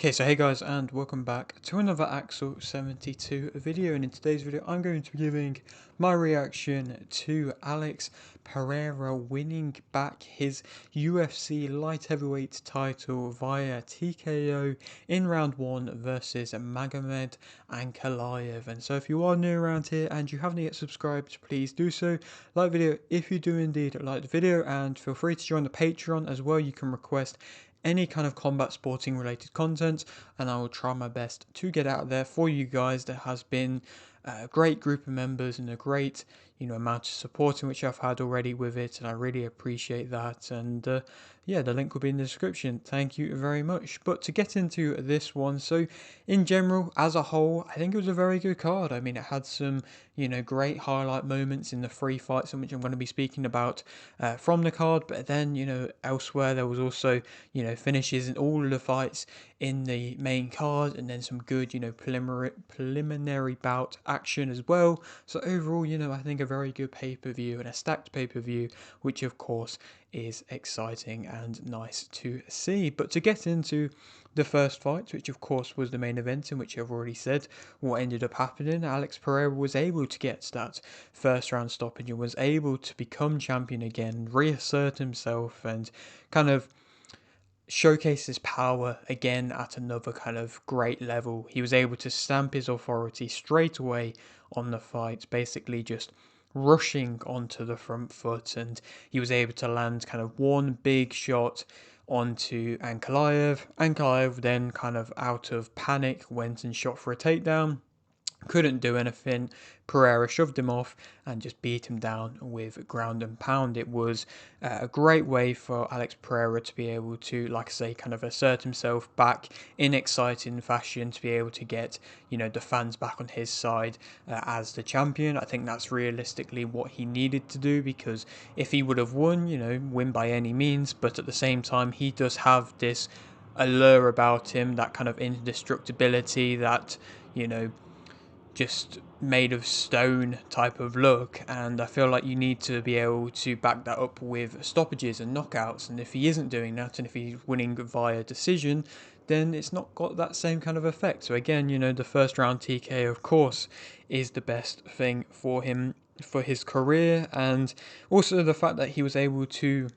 Okay, so hey guys, and welcome back to another Axel 72 video, and in today's video I'm going to be giving my reaction to Alex Pereira winning back his UFC light heavyweight title via TKO in round 1 versus Magomed Ankalaev. And so if you are new around here and you haven't yet subscribed, please do so. Like the video if you do indeed like the video, and feel free to join the Patreon as well. You can request any kind of combat sporting related content, and I will try my best to get out there for you guys. There has been a great group of members and a great amount of support in which I've had already with it, and I really appreciate that. And yeah, the link will be in the description. Thank you very much. But to get into this one, so in general, as a whole, I think it was a very good card. I mean, it had some great highlight moments in the three fights in which I'm going to be speaking about from the card, but then elsewhere there was also finishes in all of the fights in the main card, and then some good preliminary bout action as well. So overall, I think a very good pay-per-view and a stacked pay-per-view, which of course is exciting and nice to see. But to get into the first fight, which of course was the main event, in which I've already said what ended up happening, Alex Pereira was able to get that first round stoppage and was able to become champion again, reassert himself, and kind of showcase his power again at another kind of great level. He was able to stamp his authority straight away on the fight, basically just rushing onto the front foot, and he was able to land kind of one big shot onto Ankalaev. Ankalaev then, kind of out of panic, went and shot for a takedown. Couldn't do anything. Pereira shoved him off and just beat him down with ground and pound. It was a great way for Alex Pereira to be able to, like I say, kind of assert himself back in exciting fashion, to be able to get, the fans back on his side as the champion. I think that's realistically what he needed to do, because if he would have won, win by any means, but at the same time, he does have this allure about him, that kind of indestructibility, that, just made of stone type of look, and I feel like you need to be able to back that up with stoppages and knockouts, and if he isn't doing that, and if he's winning via decision, then it's not got that same kind of effect. So again, the first round TK of course is the best thing for him for his career, and also the fact that he was able to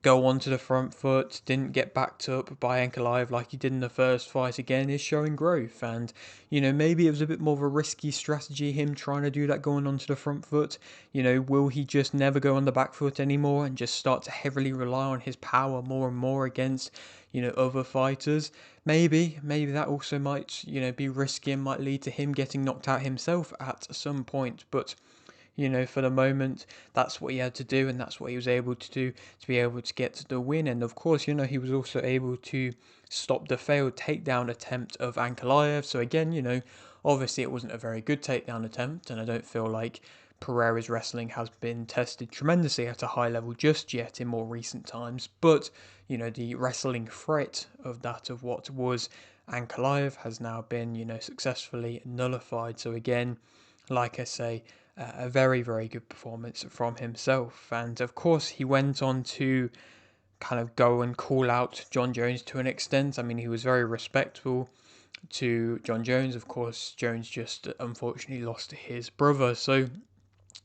go onto the front foot, didn't get backed up by Ankalaev like he did in the first fight, again is showing growth. And maybe it was a bit more of a risky strategy, him trying to do that going onto the front foot. Will he just never go on the back foot anymore and just start to heavily rely on his power more and more against other fighters? Maybe that also might be risky and might lead to him getting knocked out himself at some point. But for the moment, that's what he had to do, and that's what he was able to do to be able to get the win. And of course, he was also able to stop the failed takedown attempt of Ankalaev. So again, obviously it wasn't a very good takedown attempt, and I don't feel like Pereira's wrestling has been tested tremendously at a high level just yet in more recent times. But, the wrestling threat of what was Ankalaev has now been, successfully nullified. So again, like I say, a very, very good performance from himself. And of course, he went on to kind of go and call out John Jones to an extent. I mean, he was very respectful to John Jones. Of course, Jones just unfortunately lost to his brother. So,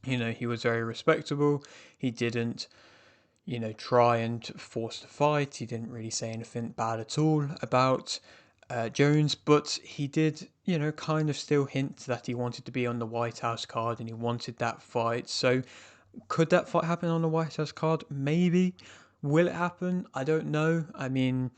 he was very respectable. He didn't, try and force the fight. He didn't really say anything bad at all about Jones, but he did, kind of still hint that he wanted to be on the White House card and he wanted that fight. So could that fight happen on the White House card? Maybe. Will it happen? I don't know. I mean,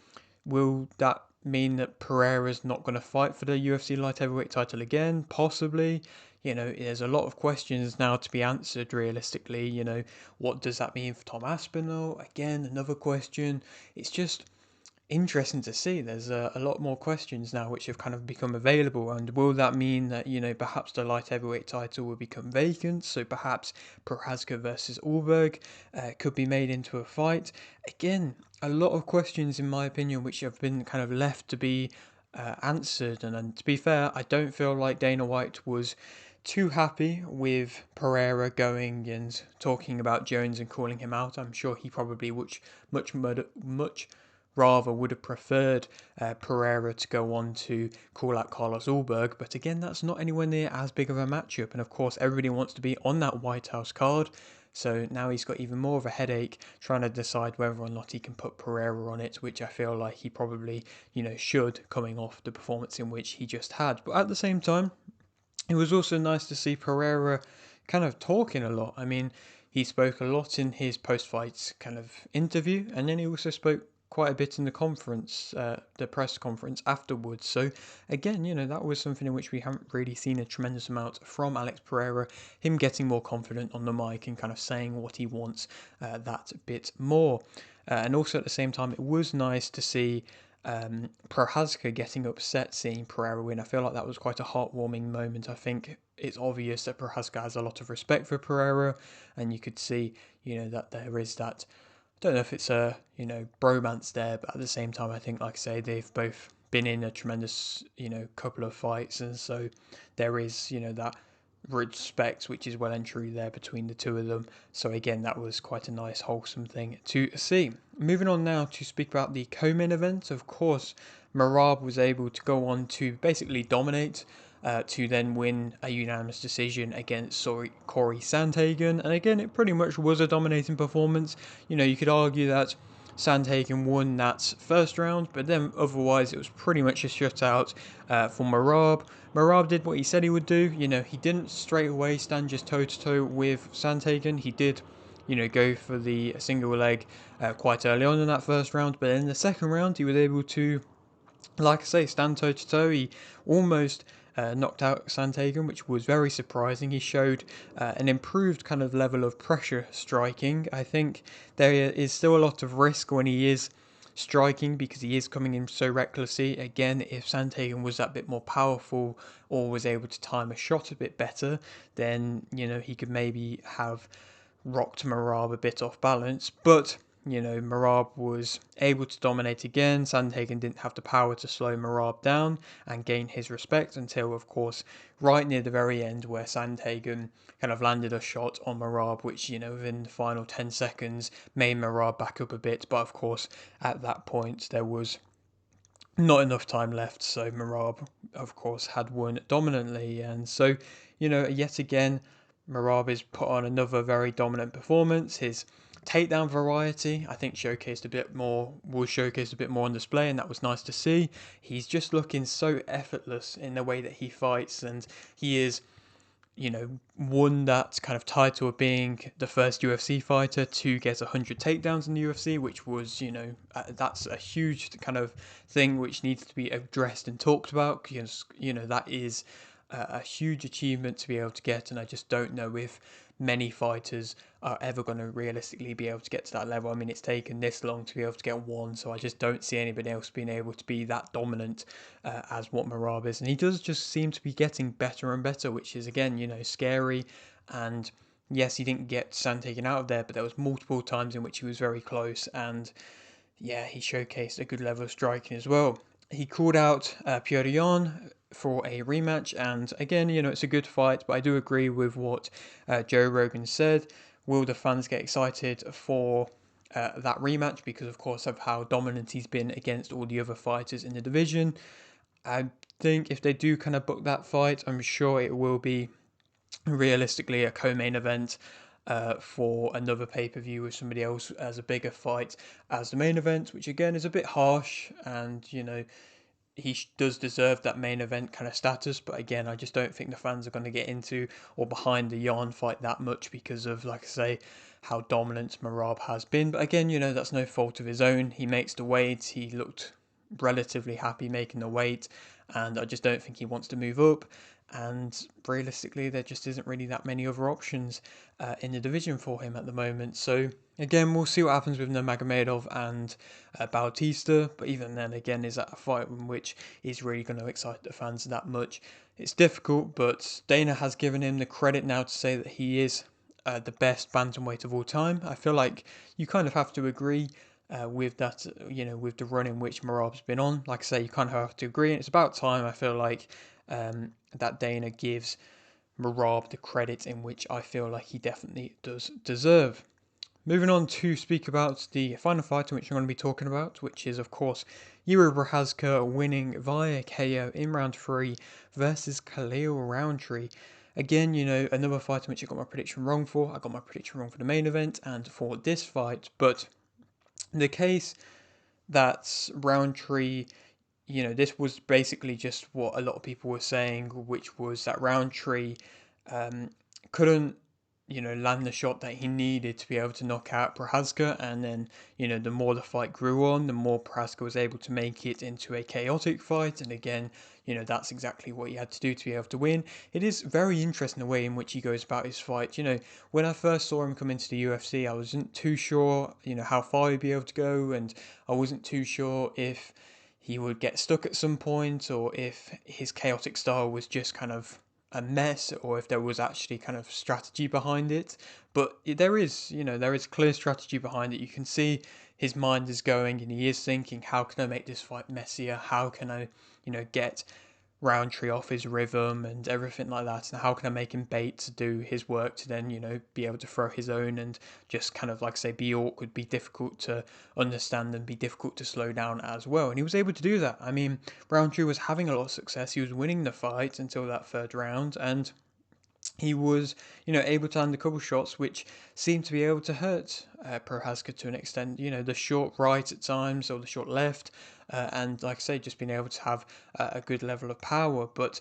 will that mean that Pereira's not going to fight for the UFC light heavyweight title again? Possibly. There's a lot of questions now to be answered realistically. What does that mean for Tom Aspinall? Again, another question. It's just interesting to see. There's a lot more questions now which have kind of become available, and will that mean that perhaps the light heavyweight title will become vacant? So perhaps Procházka versus Ulberg could be made into a fight. Again, a lot of questions in my opinion which have been kind of left to be answered, and to be fair, I don't feel like Dana White was too happy with Pereira going and talking about Jones and calling him out. I'm sure he probably much rather would have preferred Pereira to go on to call out Carlos Ulberg, but again, that's not anywhere near as big of a matchup, and of course everybody wants to be on that White House card, so now he's got even more of a headache trying to decide whether or not he can put Pereira on it, which I feel like he probably, should, coming off the performance in which he just had. But at the same time, it was also nice to see Pereira kind of talking a lot. I mean, he spoke a lot in his post-fight kind of interview, and then he also spoke quite a bit in the press conference afterwards. So again, that was something in which we haven't really seen a tremendous amount from Alex Pereira. Him getting more confident on the mic and kind of saying what he wants that bit more. And also at the same time, it was nice to see Procházka getting upset seeing Pereira win. I feel like that was quite a heartwarming moment. I think it's obvious that Procházka has a lot of respect for Pereira, and you could see, that there is that. I don't know if it's a bromance there, but at the same time, I think, like I say, they've both been in a tremendous couple of fights, and so there is that respect which is well and truly there between the two of them. So again, that was quite a nice wholesome thing to see. Moving on now to speak about the co-main event. Of course, Merab was able to go on to basically dominate, to then win a unanimous decision against Cory Sandhagen, and again, it pretty much was a dominating performance. You could argue that Sandhagen won that first round, but then otherwise it was pretty much a shutout for Merab. Merab did what he said he would do. He didn't straight away stand just toe-to-toe with Sandhagen. He did, go for the single leg quite early on in that first round, but in the second round he was able to, like I say, stand toe-to-toe. He almost knocked out Sandhagen, which was very surprising. He showed an improved kind of level of pressure striking. I think there is still a lot of risk when he is striking because he is coming in so recklessly. Again, if Sandhagen was that bit more powerful or was able to time a shot a bit better, then, he could maybe have rocked Merab a bit off balance. But Merab was able to dominate again. Sandhagen didn't have the power to slow Merab down and gain his respect until, of course, right near the very end where Sandhagen kind of landed a shot on Merab, which, within the final 10 seconds made Merab back up a bit. But, of course, at that point, there was not enough time left. So Merab, of course, had won dominantly. And so, yet again, Merab is put on another very dominant performance. His takedown variety, I think, was showcased a bit more on display, and that was nice to see. He's just looking so effortless in the way that he fights, and he is, won that kind of title of being the first UFC fighter to get 100 takedowns in the UFC, which was, that's a huge kind of thing which needs to be addressed and talked about, because, that is a huge achievement to be able to get, and I just don't know if many fighters are ever going to realistically be able to get to that level. I mean, it's taken this long to be able to get one, so I just don't see anybody else being able to be that dominant as what Merab is, and he does just seem to be getting better and better, which is, again, scary. And yes, he didn't get Sandhagen out of there, but there was multiple times in which he was very close, and yeah, he showcased a good level of striking as well. He called out Pereira for a rematch, and again, it's a good fight, but I do agree with what Joe Rogan said. Will the fans get excited for that rematch because, of course, of how dominant he's been against all the other fighters in the division? I think if they do kind of book that fight, I'm sure it will be realistically a co-main event for another pay-per-view with somebody else as a bigger fight as the main event, which again is a bit harsh, and he does deserve that main event kind of status, but again, I just don't think the fans are going to get into or behind the Yarn fight that much because of, like I say, how dominant Merab has been. But again, that's no fault of his own. He makes the weight. He looked relatively happy making the weight, and I just don't think he wants to move up. And realistically, there just isn't really that many other options in the division for him at the moment. So again, we'll see what happens with Nurmagomedov and Bautista. But even then, again, is that a fight in which is really going to excite the fans that much? It's difficult, but Dana has given him the credit now to say that he is the best bantamweight of all time. I feel like you kind of have to agree with that, with the run in which Merab's been on. Like I say, you kind of have to agree, and it's about time, I feel like, that Dana gives Merab the credit in which I feel like he definitely does deserve. moving on to speak about the final fight in which I'm going to be talking about, which is, of course, Jiří Procházka winning via KO in round 3 versus Khalil Rountree. Again, another fight in which I got my prediction wrong for. I got my prediction wrong for the main event and for this fight, but the case that Rountree, this was basically just what a lot of people were saying, which was that Rountree couldn't land the shot that he needed to be able to knock out Procházka, and then, the more the fight grew on, the more Procházka was able to make it into a chaotic fight, and again, that's exactly what he had to do to be able to win. It is very interesting the way in which he goes about his fight. When I first saw him come into the UFC, I wasn't too sure, how far he'd be able to go, and I wasn't too sure if he would get stuck at some point, or if his chaotic style was just kind of a mess, or if there was actually kind of strategy behind it. But there is clear strategy behind it. You can see his mind is going, and he is thinking, how can I make this fight messier? How can I, get Rountree off his rhythm and everything like that, and how can I make him bait to do his work to then, be able to throw his own and just kind of, like I say, be awkward, be difficult to understand, and be difficult to slow down as well. And he was able to do that. I mean, Rountree was having a lot of success. He was winning the fight until that third round, and he was, able to land a couple shots which seemed to be able to hurt Procházka to an extent. The short right at times, or the short left, and like I say, just being able to have a good level of power. But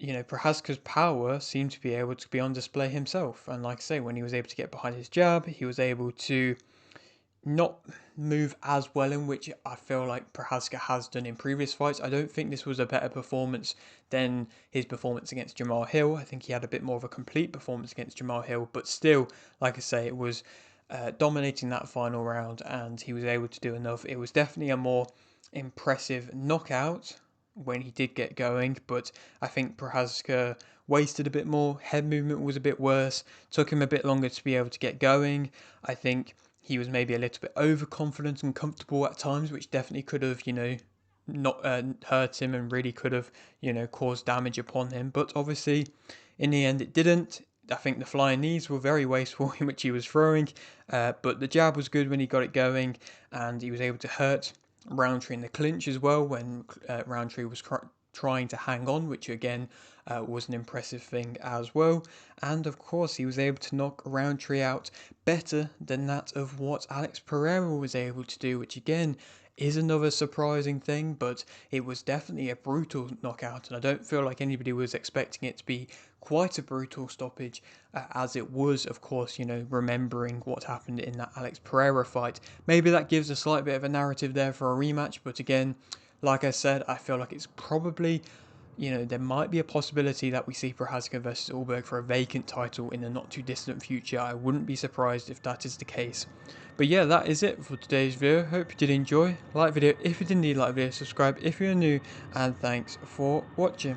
Procházka's power seemed to be able to be on display himself. And like I say, when he was able to get behind his jab, he was able to not move as well, in which I feel like Procházka has done in previous fights. I don't think this was a better performance than his performance against Jamal Hill. I think he had a bit more of a complete performance against Jamal Hill, but still, like I say, it was dominating that final round, and he was able to do enough. It was definitely a more impressive knockout when he did get going, but I think Procházka wasted a bit more. Head movement was a bit worse, took him a bit longer to be able to get going. I think he was maybe a little bit overconfident and comfortable at times, which definitely could have, not hurt him, and really could have, caused damage upon him. But obviously, in the end, it didn't. I think the flying knees were very wasteful in which he was throwing, but the jab was good when he got it going, and he was able to hurt Rountree in the clinch as well when Rountree was trying to hang on, which again was an impressive thing as well. And of course, he was able to knock Rountree out better than that of what Alex Pereira was able to do, which again is another surprising thing, but it was definitely a brutal knockout, and I don't feel like anybody was expecting it to be quite a brutal stoppage as it was. Of course, remembering what happened in that Alex Pereira fight, maybe that gives a slight bit of a narrative there for a rematch, but again, like I said, I feel like it's probably, there might be a possibility that we see Procházka versus Ulberg for a vacant title in the not too distant future. I wouldn't be surprised if that is the case. But yeah, that is it for today's video. Hope you did enjoy. Like the video if you did indeed like the video, subscribe if you're new, and thanks for watching.